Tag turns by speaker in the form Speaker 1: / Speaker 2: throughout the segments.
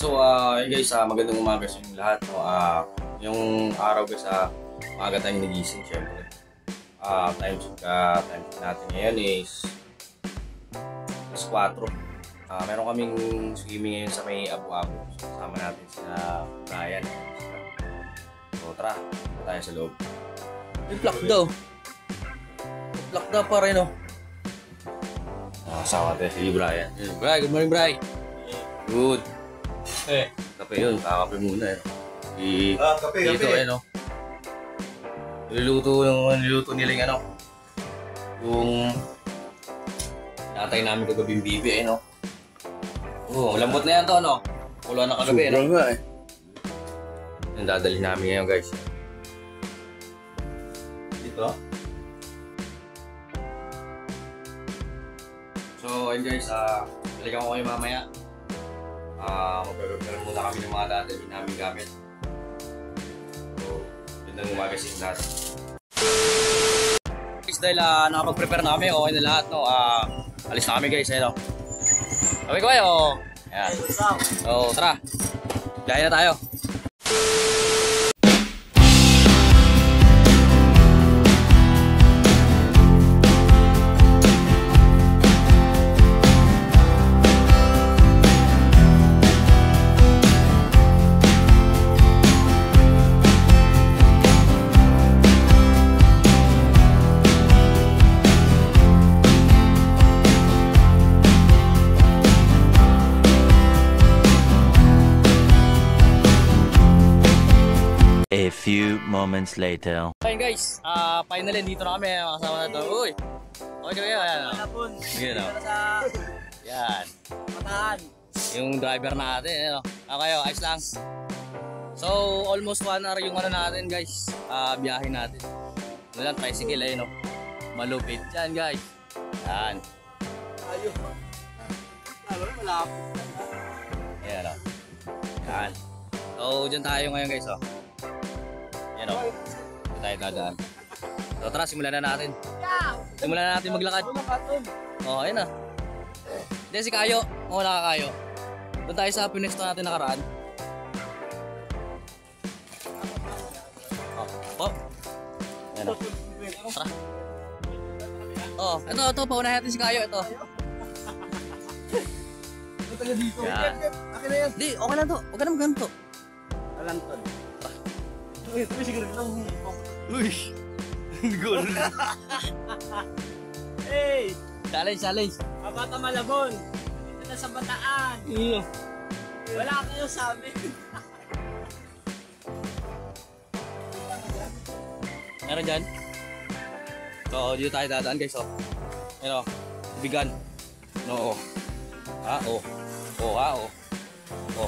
Speaker 1: So, yun guys, magandang umaga sa inyo lahat. No? Yung araw guys, maaga tayong nagising syempre. Time check natin ngayon is 4. Meron kaming swimming ngayon sa may Abu-Abu. So, kasama natin sina Brian. So, tara, punta tayo sa loob. May plak daw. Plak daw pa rin, no? Kasama tayo si Brian. Brian, good morning, Brian. Good. Kape yun. Kakape muna eh.
Speaker 2: Kape.
Speaker 1: Dito eh, no? Niluluto nila yung ano. Yung natay namin kagabing bibi eh, no? Lambot na yan to, no? Kulo na kagabi, no?
Speaker 2: Sobrang nga eh.
Speaker 1: Yung dadalhin namin ngayon, guys. Dito. So, ayun guys, balikan ko kayo mamaya. Magpapagkaroon muna kami ng mga dadalhin namin gamit. So, yun ang umaga sa inyo lahat. Guys, dahil nakapag-prepare na kami, okay na lahat, no? Alis na kami guys, no? Sabi ko kayo, ayan. So, tara. Gaya na tayo.
Speaker 3: A few moments later.
Speaker 1: Okay guys, finally dito na kami, kasama na ito. Uy! Okay kayo, ayan. Sige na. Yan.
Speaker 2: Matahan.
Speaker 1: Yung driver natin, ano. Okay, ayos lang. So, almost 1 hour yung ano natin guys. Biyahe natin. Ano lang, tricycle ayun, no. Malupit yan guys. Yan.
Speaker 2: Ayun. Malapit.
Speaker 1: Ayan, no. Yan. So, dyan tayo ngayon guys, oh. Yan, oh. Dyan tayo dadaan. So, tara, simulan na natin. Simulan na natin maglakad. Oh, ayun na. Hindi, si Kayo. Wala ka, Kayo. Doon tayo sa pinesto natin nakaraan. Oh. Ayan o. Tara. Oh, ito. Paunahin natin si Kayo. Ito. Yan.
Speaker 2: Akin na yan.
Speaker 1: Hindi, okay lang to. Huwag ka naman ganito.
Speaker 2: Alam to.
Speaker 1: Uy, sigurado lang. Uy. Gol.
Speaker 2: Hey!
Speaker 1: Challenge.
Speaker 2: Kabata Malabon. Dito na sa Bataan.
Speaker 1: Iyo.
Speaker 2: Wala kayo sa amin.
Speaker 1: Meron dyan. So, dito tayo dadaan guys, oh. Ayan, oh. Bigan. No, oh. Oh. Oh.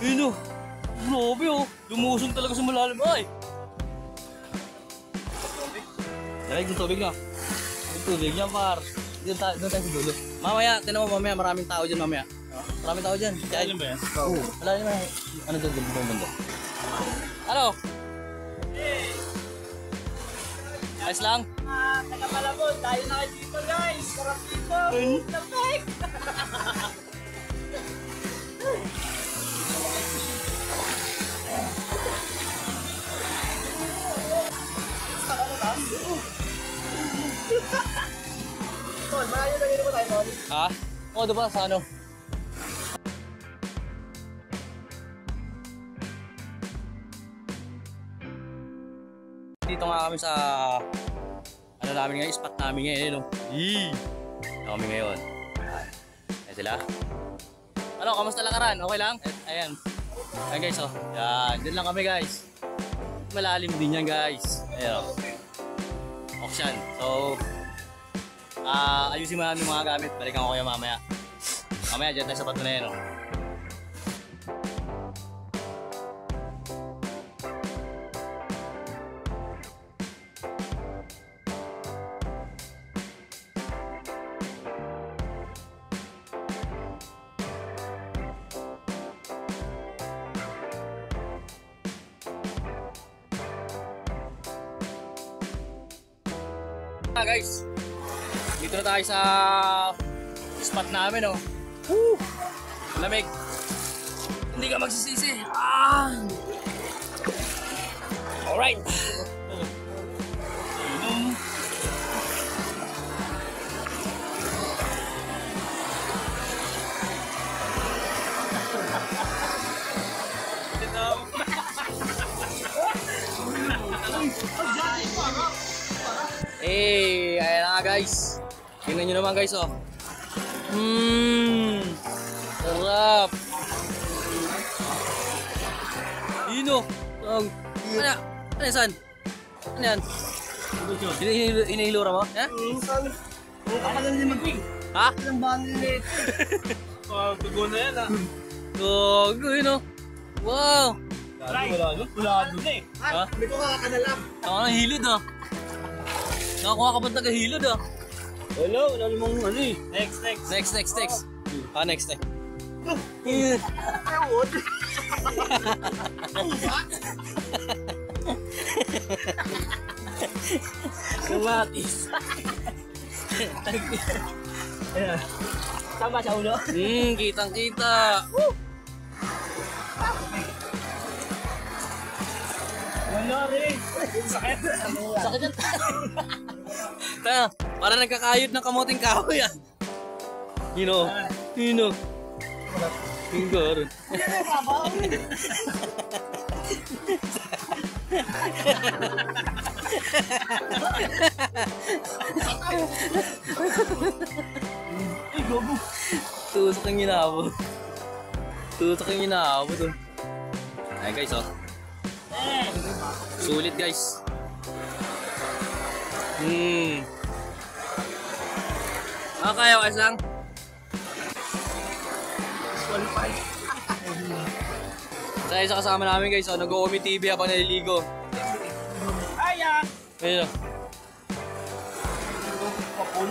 Speaker 1: Ayun, oh. Grabe, oh. Lumusong talaga sa malalim, ay. Dalag yung tubig na. Yung tubig niya, par. Doon tayo sa dulo. Mamaya, tinan mo mamaya, maraming tao dyan mamaya. Maraming tao dyan. Kaya ba yan? Oo. Wala naman. Ano doon banda? Ano? Ayos lang?
Speaker 2: Taga Malabon. Tayo na kayo dito guys. Sarap dito. Lapek! Ton, malayo na gano'n mo tayo, Ton?
Speaker 1: Ha? Oo, diba? Sa ano? Dito nga kami sa ano namin ngayon, spot namin ngayon, no? Dito kami ngayon. Ayan sila. Ano, kamusta lakaran? Okay lang? Ayan. Ayan guys, oh. Yan, din lang kami guys. Malalim din yan guys. Ayan, oh. Auction. So, ayusin mo namin yung mga gamit. Balikan ko kayo mamaya. Mamaya, dyan tayo sa bato na yan, oh. Guys, dito na tayo sa spot namin, oh. Woo! Lamig. Hindi ka magsisisi. Ah! Alright. Eh, ayan na nga guys. Tingnan nyo naman guys, oh. Sarap. Yun, oh. Ano? Ano yan, saan? Ano yan? Hinihilura mo? Ha?
Speaker 2: Ako lang din mag-wing.
Speaker 1: Ha?
Speaker 2: Ilang bahan nila ito. Tugo na yan ah.
Speaker 1: Gogo, yun, oh. Wow.
Speaker 2: Wala doon eh.
Speaker 1: Ha?
Speaker 2: Hindi ko kakakalap.
Speaker 1: Ako ng hilod, ah. Nakakuha ka ba taga-hilod, ah?
Speaker 2: Wala namang ano eh. Next.
Speaker 1: Next. Ah, next.
Speaker 2: Ewan. Kamatis. Ayan. Sama sa ulo.
Speaker 1: Kitang-kita.
Speaker 2: Wala rin. Sakit.
Speaker 1: Sakit yan. Tayo, parang nagkakayod ng kamuting kahoy, ah. Hino. Hinggar.
Speaker 2: Ay, gogo.
Speaker 1: Tusok ang ginabo. Oh. Ayan guys, oh. Sulit guys. Kaya guys lang. Sa isa kasama namin guys, oh, nag-Omi TV habang naliligo.
Speaker 2: Aya.
Speaker 1: Ayun.
Speaker 2: Papun.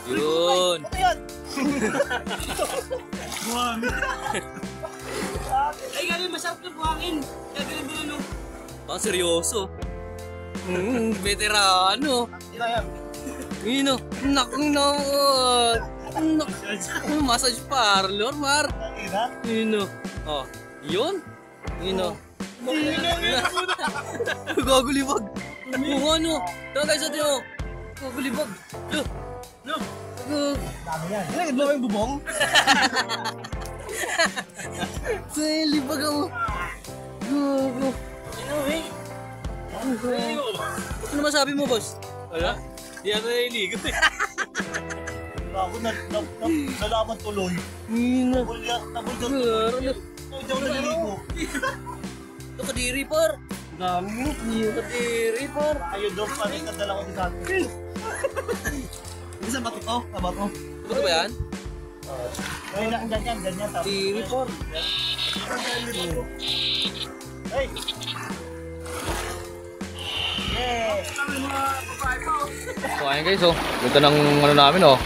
Speaker 1: Yun.
Speaker 2: Ano yun? Buhangin. Ay, gano'n masarap na buhangin. Gagawin mo nung.
Speaker 1: Baka seryoso. Veterano.
Speaker 2: Ito yan.
Speaker 1: Yun, oh. Massage parlor, Mar. Yun, oh. Yun. Gagulibag. Oo, ano. Tama guys, ito yun. Gagulibag.
Speaker 2: Dami yan. Hindi, mo yung bubong.
Speaker 1: Say, libag ako. Gogo. Ano masabi mo, boss?
Speaker 2: Wala. Di ano naliligo eh. Ako nalaman tuloy.
Speaker 1: Hina.
Speaker 2: Tabol dyan tuloy. Hindi ako naliligo.
Speaker 1: Ito kadiri, par.
Speaker 2: Dami.
Speaker 1: Kadiri, par.
Speaker 2: Ayun doon pa rin nadala ko dito. Hindi sa bato to? Sa bato?
Speaker 1: Ano ba yan?
Speaker 2: Ayun lang, ganyan.
Speaker 1: Kadiri, par.
Speaker 2: Hey! Yeah!
Speaker 1: So ayan guys, oh. Ganda ng ano namin, oh.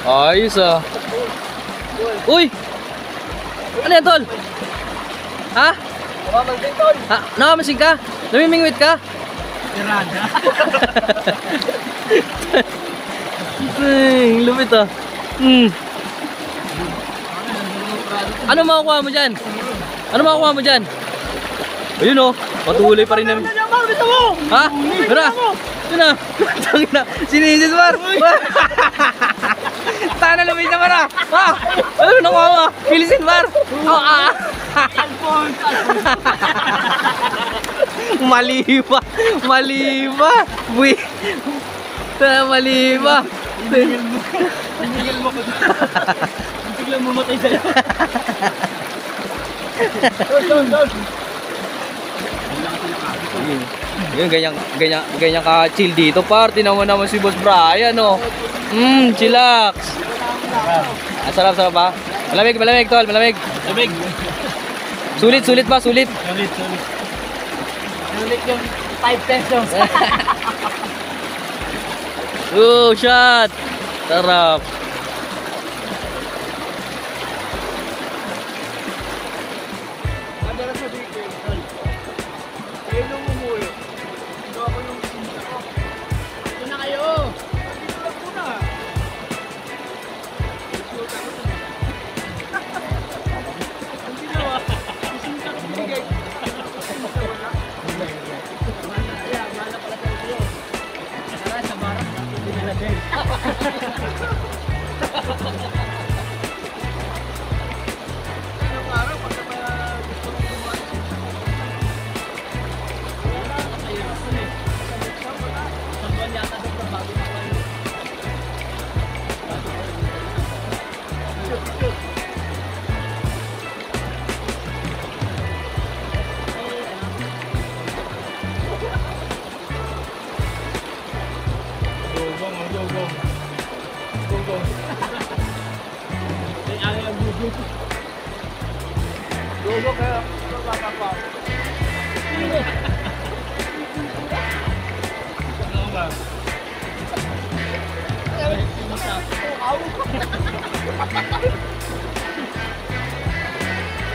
Speaker 1: Ayos, ah. Uy! Ano yan, tol? Ha?
Speaker 2: Mamangkin tol!
Speaker 1: Ha? Nakamasin ka? Namimingwit ka?
Speaker 2: Tirada!
Speaker 1: Lumit, ah. Ano makukuha mo dyan? Ayun, oh. Patuloy pa rin namin. Ha? Tara! Yun na! Tangina! Sinisis, Mar! Tana lumit na, Mar! Ha? Ano nakuha mo? Pilisin, Mar! Maliba! Buwi! Maliba!
Speaker 2: Tigil mo ko dito. Biglang mamatay sa'yo. Doon.
Speaker 1: Yun, ganyan ka chill dito, par. Tingnan mo naman si Boss Brian, oh. Chillax. Sarap ba? Malamig, tol, malamig.
Speaker 2: Lamig.
Speaker 1: Sulit ba? Sulit
Speaker 2: yung 5 pesos.
Speaker 1: Shot. Sarap.
Speaker 2: Andara sa dito. Kayo nung umuwi. Ito ako yung pinta ko. Ito na kayo. din. Anong araw, pagka may gusto mong gumawa. Wala na, nakahirap ko eh. Sa buwan yata doon na bago na kayo. Gogo kaya papapa. Ano ba?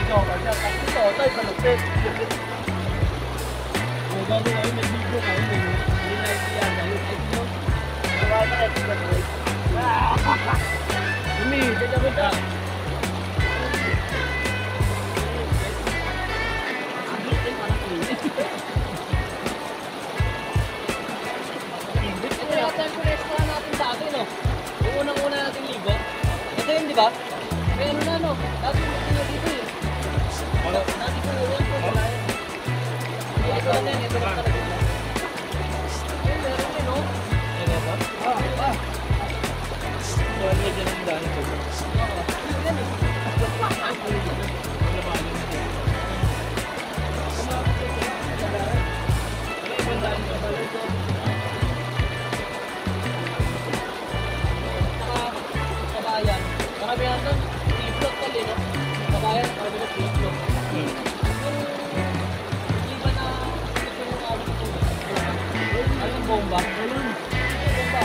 Speaker 2: Ikaw ba dyan? Ito, tayo kalupit. Gogo ko ngayon, may video ngayon. Hindi na idea. Dahil ito, wala na ito. Umi, dada. Ito yata yung kunestra natin sa atin, no? Yung unang-una natin ligo. Ito yun, di ba? Kaya ano na, no? Dati mo ito dito, eh. Dati ko na yun, wala yun. Ito natin, ito na talaga. Ayun, meron din, no? Ano ba? So, ano dyan ang dahil ko? Yan, eh. Kabayan, karamihan doon, i-vlog ka rin, no? Kabayan, karamihan i-vlog. Yung iba na ito yung awit ito. Anong bomba? Bomba.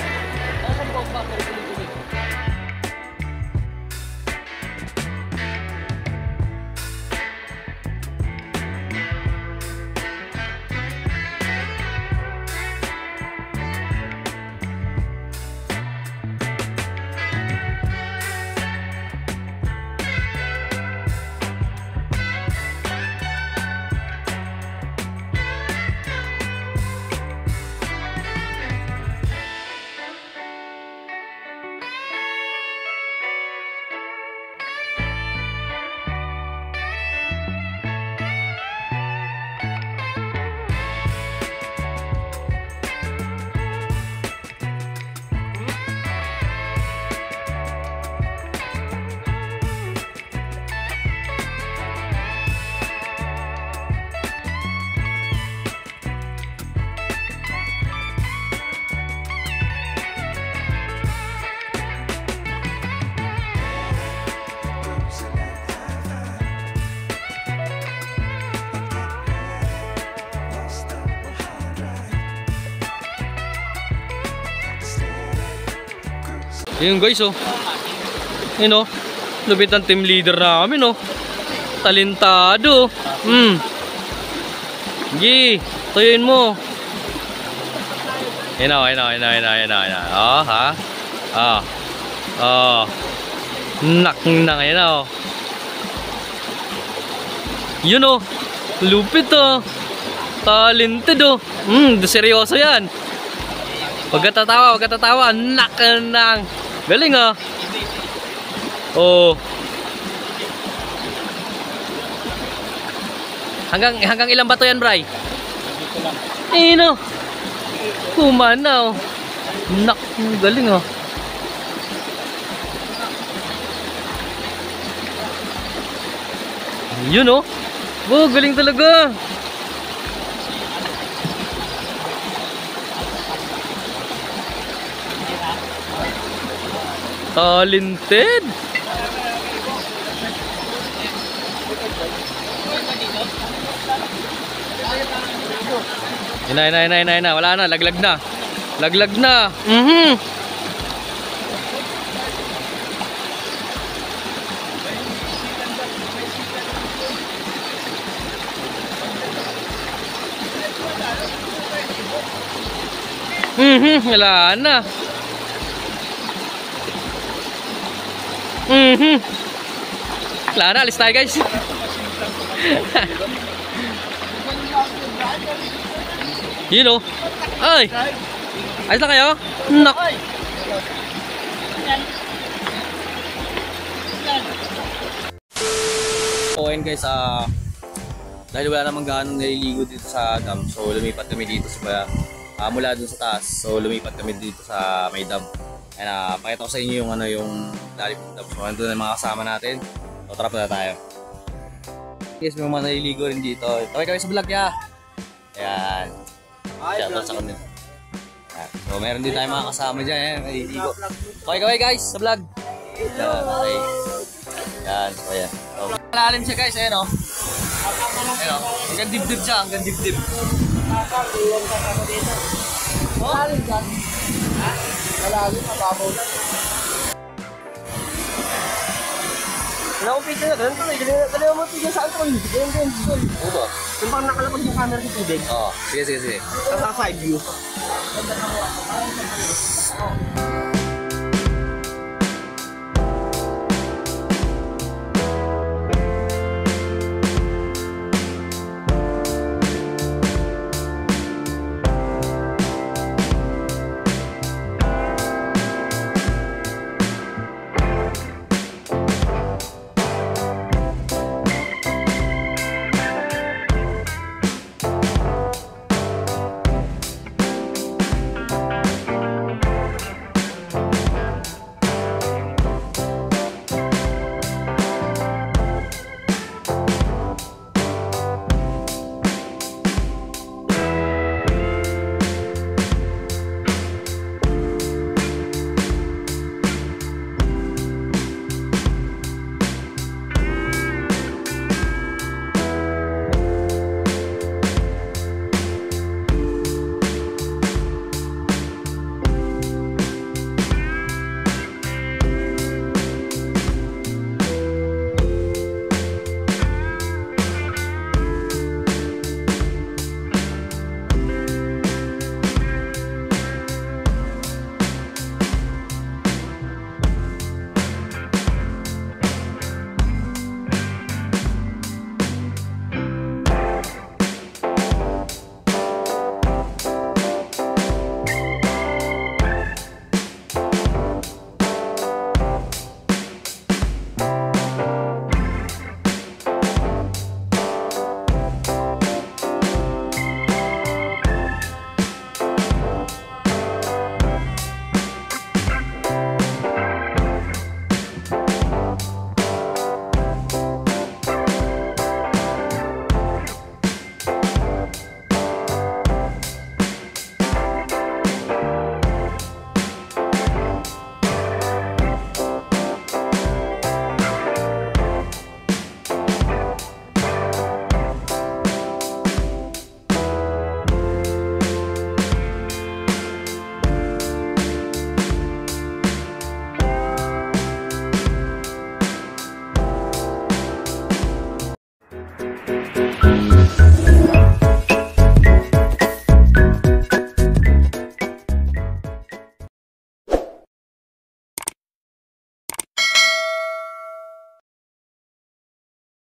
Speaker 2: Anong bomba? Tuloy-tuloy.
Speaker 1: Ayun guys, oh. Ayun, oh. Lupit ang team leader namin, oh. Talentado. Gi, tuyuin mo. Ayun, oh, ayun, oh, ayun, oh, ayun, oh, ayun, oh, ayun, oh. Oh, ha? Oh. Oh. Nak na, ayun, oh. Yun, oh. Lupit, oh. Talented, oh. Seryoso yan. Huwag ka tatawa. Nak nang. Galing, ah. Oh. Hanggang ilang bato yan, Bray? Ayun, oh. Kumana, oh. Nak, galing, oh. Yun, oh. Oh, galing talaga. Talented. Ina. Wala na, laglag na. Laglag na. Wala na. Wala na, alis tayo guys. Yun, oh. Ay! Ayos na kayo? Nak! So ayun guys, dahil wala namang ganong naliligo dito sa dam, so lumipat kami dito sa mula dun sa taas. So lumipat kami dito sa may dam. Ayun, pakita ko sa inyo yung yung lalim ng dam. So nandun ang mga kasama natin. So tara pa na tayo. Guys, may mga naliligo rin dito. Tawag kami sa vlog ya. Ayan. Shoutout sa kanila. So meron din tayong mga kasama dyan. Ayan, naliligo. Tawag guys sa vlog. Ayan, okay. Ayan, so ayan. So, malalim siya guys, ayan o. Ayan o, hanggang dibdib siya, hanggang dibdib.
Speaker 2: Malalim dyan. Malalim, mababaw lang. Wala akong picture na ganito eh. Dali mo picture sa akin. Ganyan.
Speaker 1: Oo ba?
Speaker 2: Yung parang nakalapag yung camera sa tubig.
Speaker 1: Oo, sige.
Speaker 2: Tapos side view.